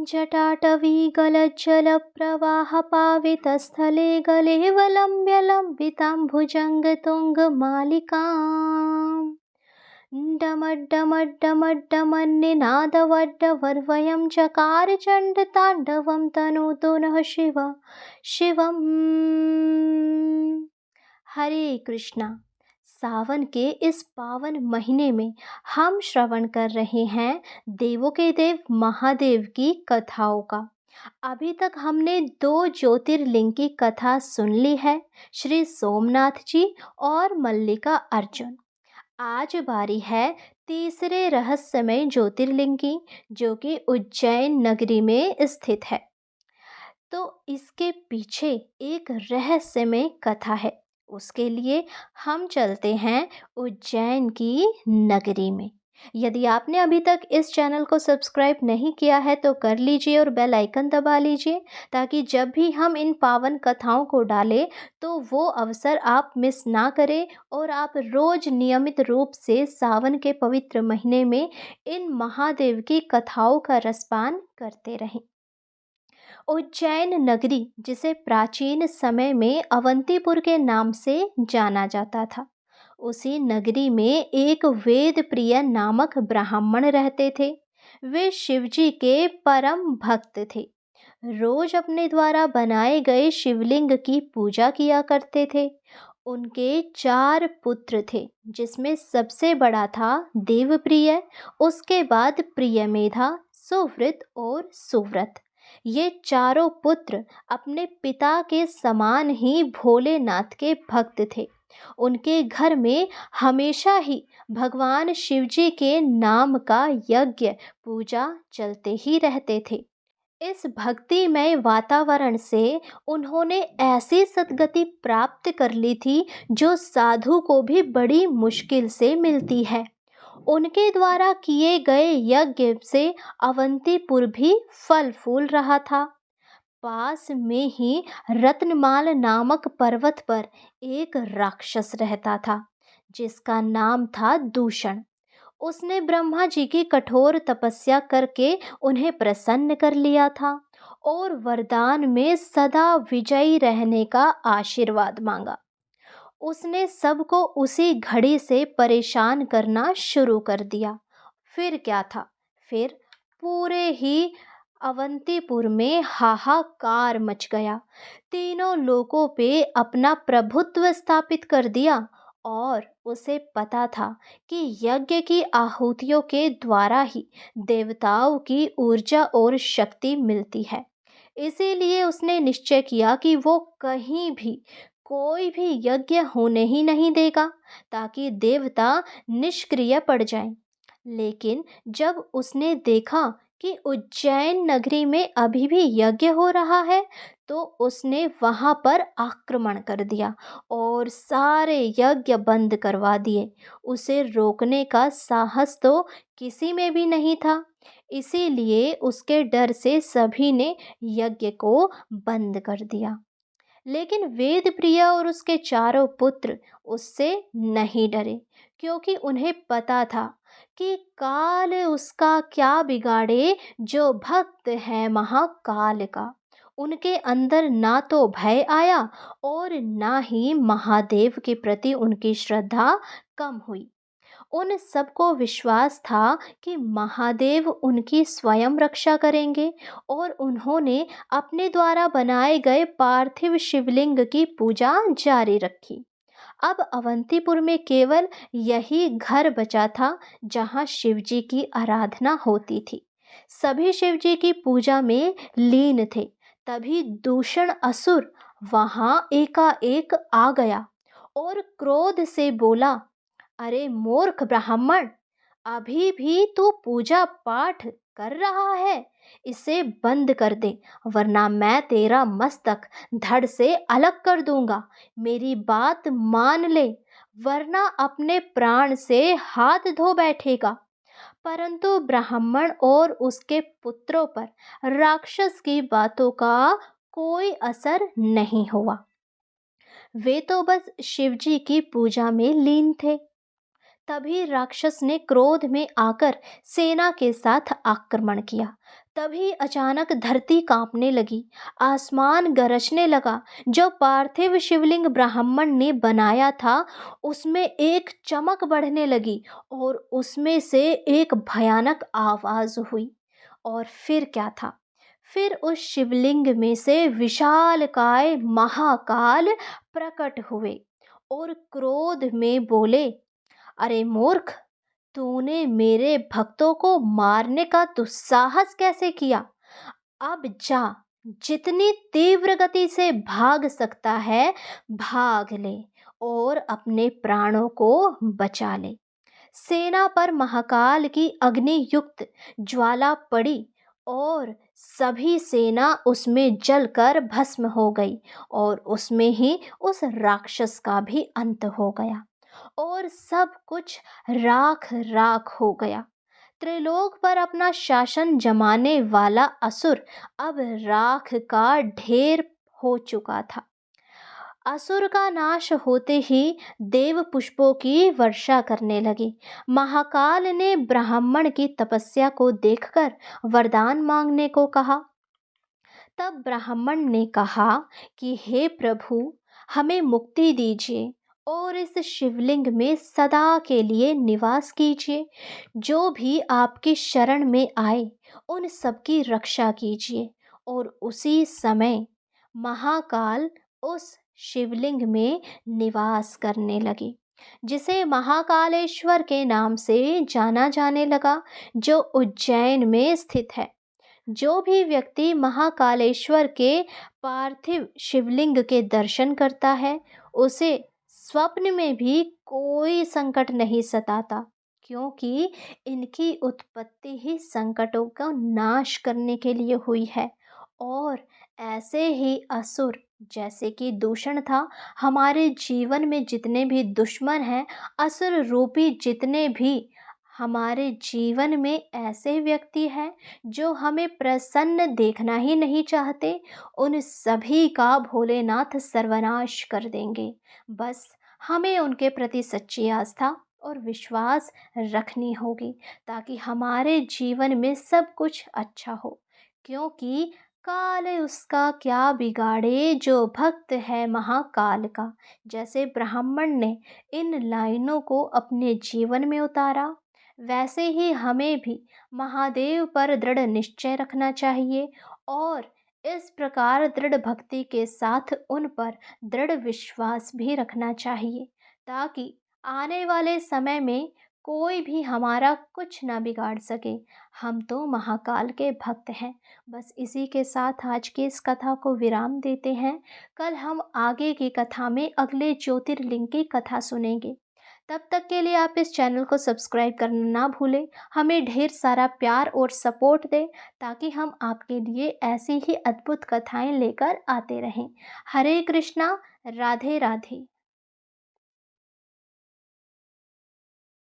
जटाटवीगलज्जलप्रवाहपावितस्थले गलेवलम्ब्य लम्बिताम्भुजङ्गतुङ्गमालिकाम् डमड्डमड्डमड्डमन्निनादवड्डवर्वयं चकार चण्डताण्डवं तनोतु नः शिव शिवम्। हरे कृष्णा। सावन के इस पावन महीने में हम श्रवण कर रहे हैं देवों के देव महादेव की कथाओं का। अभी तक हमने 2 ज्योतिर्लिंग की कथा सुन ली है, श्री सोमनाथ जी और मल्लिका अर्जुन। आज बारी है तीसरे रहस्यमय ज्योतिर्लिंग की, जो कि उज्जैन नगरी में स्थित है। तो इसके पीछे एक रहस्यमय कथा है, उसके लिए हम चलते हैं उज्जैन की नगरी में। यदि आपने अभी तक इस चैनल को सब्सक्राइब नहीं किया है तो कर लीजिए और बेल आइकन दबा लीजिए, ताकि जब भी हम इन पावन कथाओं को डालें तो वो अवसर आप मिस ना करें और आप रोज नियमित रूप से सावन के पवित्र महीने में इन महादेव की कथाओं का रसपान करते रहें। उज्जैन नगरी, जिसे प्राचीन समय में अवंतीपुर के नाम से जाना जाता था, उसी नगरी में एक वेद प्रिय नामक ब्राह्मण रहते थे। वे शिवजी के परम भक्त थे। रोज अपने द्वारा बनाए गए शिवलिंग की पूजा किया करते थे। उनके 4 पुत्र थे, जिसमें सबसे बड़ा था देवप्रिय, उसके बाद प्रियमेधा, सुव्रत और सुव्रत। ये चारों पुत्र अपने पिता के समान ही भोलेनाथ के भक्त थे। उनके घर में हमेशा ही भगवान शिवजी के नाम का यज्ञ पूजा चलते ही रहते थे। इस भक्तिमय वातावरण से उन्होंने ऐसी सद्गति प्राप्त कर ली थी जो साधु को भी बड़ी मुश्किल से मिलती है। उनके द्वारा किए गए यज्ञ से अवंतीपुर भी फल फूल रहा था। पास में ही रत्नमाल नामक पर्वत पर एक राक्षस रहता था, जिसका नाम था दूषण। उसने ब्रह्मा जी की कठोर तपस्या करके उन्हें प्रसन्न कर लिया था और वरदान में सदा विजयी रहने का आशीर्वाद मांगा। उसने सबको उसी घड़ी से परेशान करना शुरू कर दिया। फिर क्या था, फिर पूरे ही अवंतीपुर में हाहाकार मच गया। तीनों लोकों पे अपना प्रभुत्व स्थापित कर दिया और उसे पता था कि यज्ञ की आहुतियों के द्वारा ही देवताओं की ऊर्जा और शक्ति मिलती है। इसीलिए उसने निश्चय किया कि वो कहीं भी कोई भी यज्ञ होने ही नहीं देगा, ताकि देवता निष्क्रिय पड़ जाएं। लेकिन जब उसने देखा कि उज्जैन नगरी में अभी भी यज्ञ हो रहा है, तो उसने वहां पर आक्रमण कर दिया और सारे यज्ञ बंद करवा दिए। उसे रोकने का साहस तो किसी में भी नहीं था। इसीलिए उसके डर से सभी ने यज्ञ को बंद कर दिया। लेकिन वेदप्रिय और उसके चारों पुत्र उससे नहीं डरे, क्योंकि उन्हें पता था कि काल उसका क्या बिगाड़े जो भक्त है महाकाल का। उनके अंदर ना तो भय आया और ना ही महादेव के प्रति उनकी श्रद्धा कम हुई। उन सबको विश्वास था कि महादेव उनकी स्वयं रक्षा करेंगे और उन्होंने अपने द्वारा बनाए गए पार्थिव शिवलिंग की पूजा जारी रखी। अब अवंतीपुर में केवल यही घर बचा था जहां शिवजी की आराधना होती थी। सभी शिवजी की पूजा में लीन थे। तभी दूषण असुर वहां एकाएक आ गया और क्रोध से बोला, अरे मूर्ख ब्राह्मण, अभी भी तू पूजा पाठ कर रहा है? इसे बंद कर दे, वरना मैं तेरा मस्तक धड़ से अलग कर दूंगा। मेरी बात मान ले, वरना अपने प्राण से हाथ धो बैठेगा। परंतु ब्राह्मण और उसके पुत्रों पर राक्षस की बातों का कोई असर नहीं हुआ। वे तो बस शिवजी की पूजा में लीन थे। तभी राक्षस ने क्रोध में आकर सेना के साथ आक्रमण किया। तभी अचानक धरती कांपने लगी, आसमान गरजने लगा। जो पार्थिव शिवलिंग ब्राह्मण ने बनाया था, उसमें एक चमक बढ़ने लगी और उसमें से एक भयानक आवाज हुई। और फिर क्या था? फिर उस शिवलिंग में से विशालकाय महाकाल प्रकट हुए और क्रोध में बोले, अरे मूर्ख, तूने मेरे भक्तों को मारने का दुस्साहस कैसे किया? अब जा, जितनी तीव्र गति से भाग सकता है भाग ले और अपने प्राणों को बचा ले। सेना पर महाकाल की अग्नि युक्त ज्वाला पड़ी और सभी सेना उसमें जलकर भस्म हो गई और उसमें ही उस राक्षस का भी अंत हो गया और सब कुछ राख राख हो गया। त्रिलोक पर अपना शासन जमाने वाला असुर अब राख का ढेर हो चुका था। असुर का नाश होते ही देव पुष्पों की वर्षा करने लगे। महाकाल ने ब्राह्मण की तपस्या को देखकर वरदान मांगने को कहा। तब ब्राह्मण ने कहा कि हे प्रभु, हमें मुक्ति दीजिए और इस शिवलिंग में सदा के लिए निवास कीजिए। जो भी आपकी शरण में आए उन सबकी रक्षा कीजिए। और उसी समय महाकाल उस शिवलिंग में निवास करने लगे, जिसे महाकालेश्वर के नाम से जाना जाने लगा, जो उज्जैन में स्थित है। जो भी व्यक्ति महाकालेश्वर के पार्थिव शिवलिंग के दर्शन करता है, उसे स्वप्न में भी कोई संकट नहीं सताता, क्योंकि इनकी उत्पत्ति ही संकटों का नाश करने के लिए हुई है। और ऐसे ही असुर, जैसे कि दूषण था, हमारे जीवन में जितने भी दुश्मन हैं, असुर रूपी जितने भी हमारे जीवन में ऐसे व्यक्ति हैं जो हमें प्रसन्न देखना ही नहीं चाहते, उन सभी का भोलेनाथ सर्वनाश कर देंगे। बस हमें उनके प्रति सच्ची आस्था और विश्वास रखनी होगी, ताकि हमारे जीवन में सब कुछ अच्छा हो। क्योंकि काल उसका क्या बिगाड़े, जो भक्त है महाकाल का। जैसे ब्राह्मण ने इन लाइनों को अपने जीवन में उतारा, वैसे ही हमें भी महादेव पर दृढ़ निश्चय रखना चाहिए और इस प्रकार दृढ़ भक्ति के साथ उन पर दृढ़ विश्वास भी रखना चाहिए, ताकि आने वाले समय में कोई भी हमारा कुछ ना बिगाड़ सके। हम तो महाकाल के भक्त हैं। बस इसी के साथ आज की इस कथा को विराम देते हैं। कल हम आगे की कथा में अगले ज्योतिर्लिंग की कथा सुनेंगे। तब तक के लिए आप इस चैनल को सब्सक्राइब करना ना भूलें। हमें ढेर सारा प्यार और सपोर्ट दें, ताकि हम आपके लिए ऐसी ही अद्भुत कथाएं लेकर आते रहें। हरे कृष्णा, राधे राधे।